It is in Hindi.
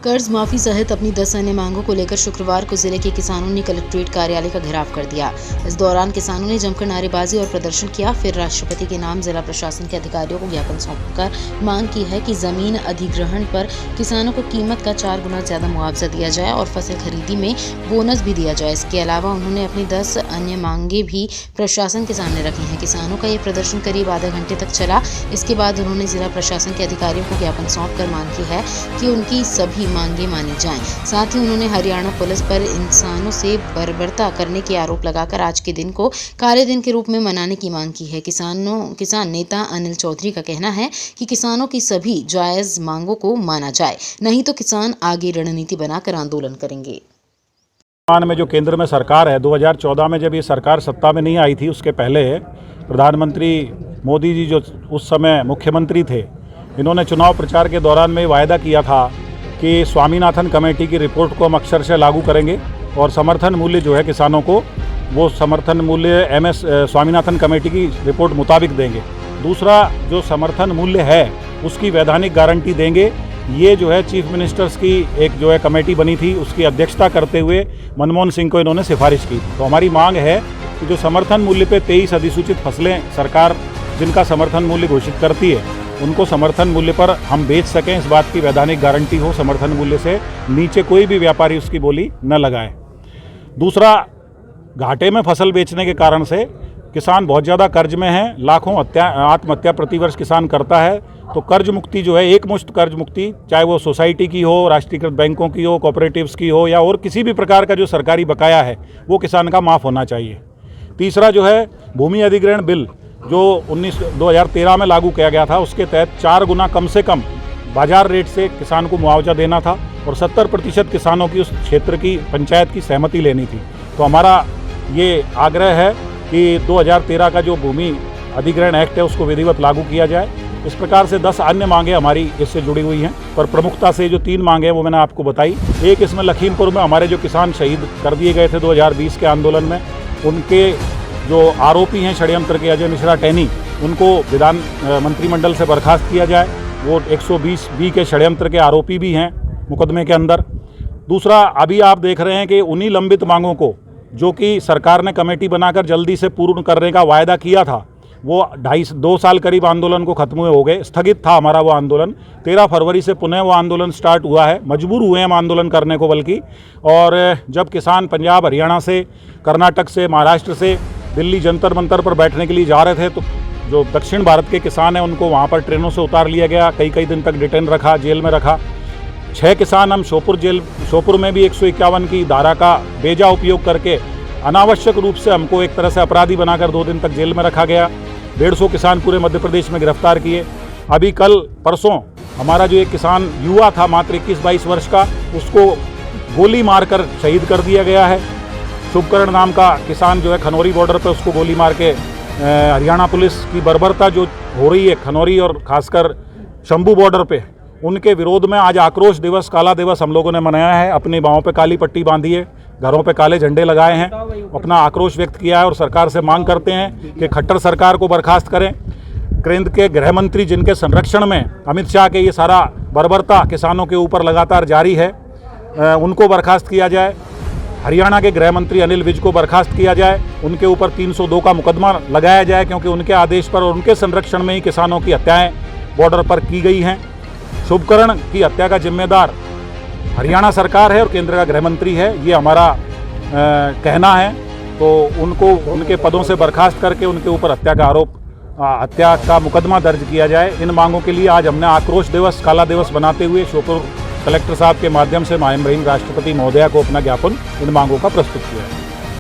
कर्ज माफी सहित अपनी 10 अन्य मांगों को लेकर शुक्रवार को जिले के किसानों ने कलेक्ट्रेट कार्यालय का घेराव कर दिया। इस दौरान किसानों ने जमकर नारेबाजी और प्रदर्शन किया। फिर राष्ट्रपति के नाम जिला प्रशासन के अधिकारियों को ज्ञापन सौंपकर मांग की है कि जमीन अधिग्रहण पर किसानों को कीमत का 4 गुना ज्यादा मुआवजा दिया जाए और फसल खरीदी में बोनस भी दिया जाए। इसके अलावा उन्होंने अपनी 10 अन्य मांगे भी प्रशासन के सामने रखी हैं। किसानों का ये प्रदर्शन करीब आधे घंटे तक चला। इसके बाद उन्होंने जिला प्रशासन के अधिकारियों को ज्ञापन सौंपकर मांग की है कि उनकी सभी मांगे मानी जाएं। साथ ही उन्होंने हरियाणा पुलिस पर इंसानों से बर्बरता करने के आरोप लगाकर आज के दिन को काले दिन के रूप में मनाने की मांग की है। किसान नेता अनिल चौधरी का कहना है कि किसानों की सभी जायज मांगों को माना जाए, नहीं तो किसान आगे रणनीति बनाकर आंदोलन करेंगे। में जो केंद्र में सरकार है, 2014 में जब ये सरकार सत्ता में नहीं आई थी, उसके पहले प्रधानमंत्री मोदी जी जो उस समय मुख्यमंत्री थे, इन्होंने चुनाव प्रचार के दौरान में वायदा किया था कि स्वामीनाथन कमेटी की रिपोर्ट को हम अक्षरशः लागू करेंगे और समर्थन मूल्य जो है किसानों को वो समर्थन मूल्य स्वामीनाथन कमेटी की रिपोर्ट मुताबिक देंगे। दूसरा, जो समर्थन मूल्य है उसकी वैधानिक गारंटी देंगे। ये जो है चीफ मिनिस्टर्स की एक जो है कमेटी बनी थी, उसकी अध्यक्षता करते हुए मनमोहन सिंह को इन्होंने सिफारिश की। तो हमारी मांग है कि जो समर्थन मूल्य पे 23 अधिसूचित फसलें सरकार जिनका समर्थन मूल्य घोषित करती है, उनको समर्थन मूल्य पर हम बेच सकें, इस बात की वैधानिक गारंटी हो। समर्थन मूल्य से नीचे कोई भी व्यापारी उसकी बोली न लगाए। दूसरा, घाटे में फसल बेचने के कारण से किसान बहुत ज़्यादा कर्ज में हैं। लाखों आत्महत्या प्रतिवर्ष किसान करता है। तो कर्ज मुक्ति जो है, एक मुश्त कर्ज मुक्ति, चाहे वो सोसाइटी की हो, राष्ट्रीयकृत बैंकों की हो, कोऑपरेटिव्स की हो या और किसी भी प्रकार का जो सरकारी बकाया है, वो किसान का माफ़ होना चाहिए। तीसरा जो है भूमि अधिग्रहण बिल जो 2013 में लागू किया गया था, उसके तहत 4 गुना कम से कम बाजार रेट से किसान को मुआवजा देना था और 70% किसानों की उस क्षेत्र की पंचायत की सहमति लेनी थी। तो हमारा ये आग्रह है कि 2013 का जो भूमि अधिग्रहण एक्ट है उसको विधिवत लागू किया जाए। इस प्रकार से 10 अन्य मांगे हमारी इससे जुड़ी हुई हैं, पर प्रमुखता से जो 3 मांगे हैं वो मैंने आपको बताई। एक, इसमें लखीमपुर में हमारे जो किसान शहीद कर दिए गए थे 2020 के आंदोलन में, उनके जो आरोपी हैं षड्यंत्र के, अजय मिश्रा टैनी, उनको विधान मंत्रिमंडल से बर्खास्त किया जाए। वो 120B के षड्यंत्र के आरोपी भी हैं मुकदमे के अंदर। दूसरा, अभी आप देख रहे हैं कि उन्हीं लंबित मांगों को जो कि सरकार ने कमेटी बनाकर जल्दी से पूर्ण करने का वायदा किया था, वो 2 साल करीब आंदोलन को खत्म हुए हो गए। स्थगित था हमारा वो आंदोलन। 13 फरवरी से पुनः वो आंदोलन स्टार्ट हुआ है। मजबूर हुए हम आंदोलन करने को बल्कि। और जब किसान पंजाब, हरियाणा से, कर्नाटक से, महाराष्ट्र से दिल्ली जंतर मंतर पर बैठने के लिए जा रहे थे, तो जो दक्षिण भारत के किसान हैं उनको वहाँ पर ट्रेनों से उतार लिया गया, कई दिन तक डिटेन रखा, जेल में रखा। 6 किसान हम श्योपुर में भी 151 की धारा का बेजा उपयोग करके अनावश्यक रूप से हमको एक तरह से अपराधी बनाकर 2 दिन तक जेल में रखा गया। 150 किसान पूरे मध्य प्रदेश में गिरफ्तार किए। अभी कल परसों हमारा जो एक किसान युवा था मात्र 21-22 वर्ष का, उसको गोली मारकर शहीद कर दिया गया है। शुभकरण नाम का किसान जो है खनौरी बॉर्डर पर, उसको गोली मार के हरियाणा पुलिस की बर्बरता जो हो रही है खनौरी और खासकर शंभू बॉर्डर पे, उनके विरोध में आज आक्रोश दिवस, काला दिवस हम लोगों ने मनाया है। अपने बाहों पे काली पट्टी बांधी है, घरों पे काले झंडे लगाए हैं, अपना आक्रोश व्यक्त किया है और सरकार से मांग करते हैं कि खट्टर सरकार को बर्खास्त करें। केंद्र के गृह मंत्री जिनके संरक्षण में अमित शाह के ये सारा बर्बरता किसानों के ऊपर लगातार जारी है, उनको बर्खास्त किया जाए। हरियाणा के गृह मंत्री अनिल विज को बर्खास्त किया जाए। उनके ऊपर 302 का मुकदमा लगाया जाए, क्योंकि उनके आदेश पर और उनके संरक्षण में ही किसानों की हत्याएं बॉर्डर पर की गई हैं। शुभकरण की हत्या का जिम्मेदार हरियाणा सरकार है और केंद्र का गृह मंत्री है, ये हमारा कहना है। तो उनको उनके पदों से बर्खास्त करके उनके ऊपर हत्या का मुकदमा दर्ज किया जाए। इन मांगों के लिए आज हमने आक्रोश दिवस, काला दिवस बनाते हुए श्योपुर कलेक्टर साहब के माध्यम से माननीय राष्ट्रपति महोदया को अपना ज्ञापन इन मांगों का प्रस्तुत किया है।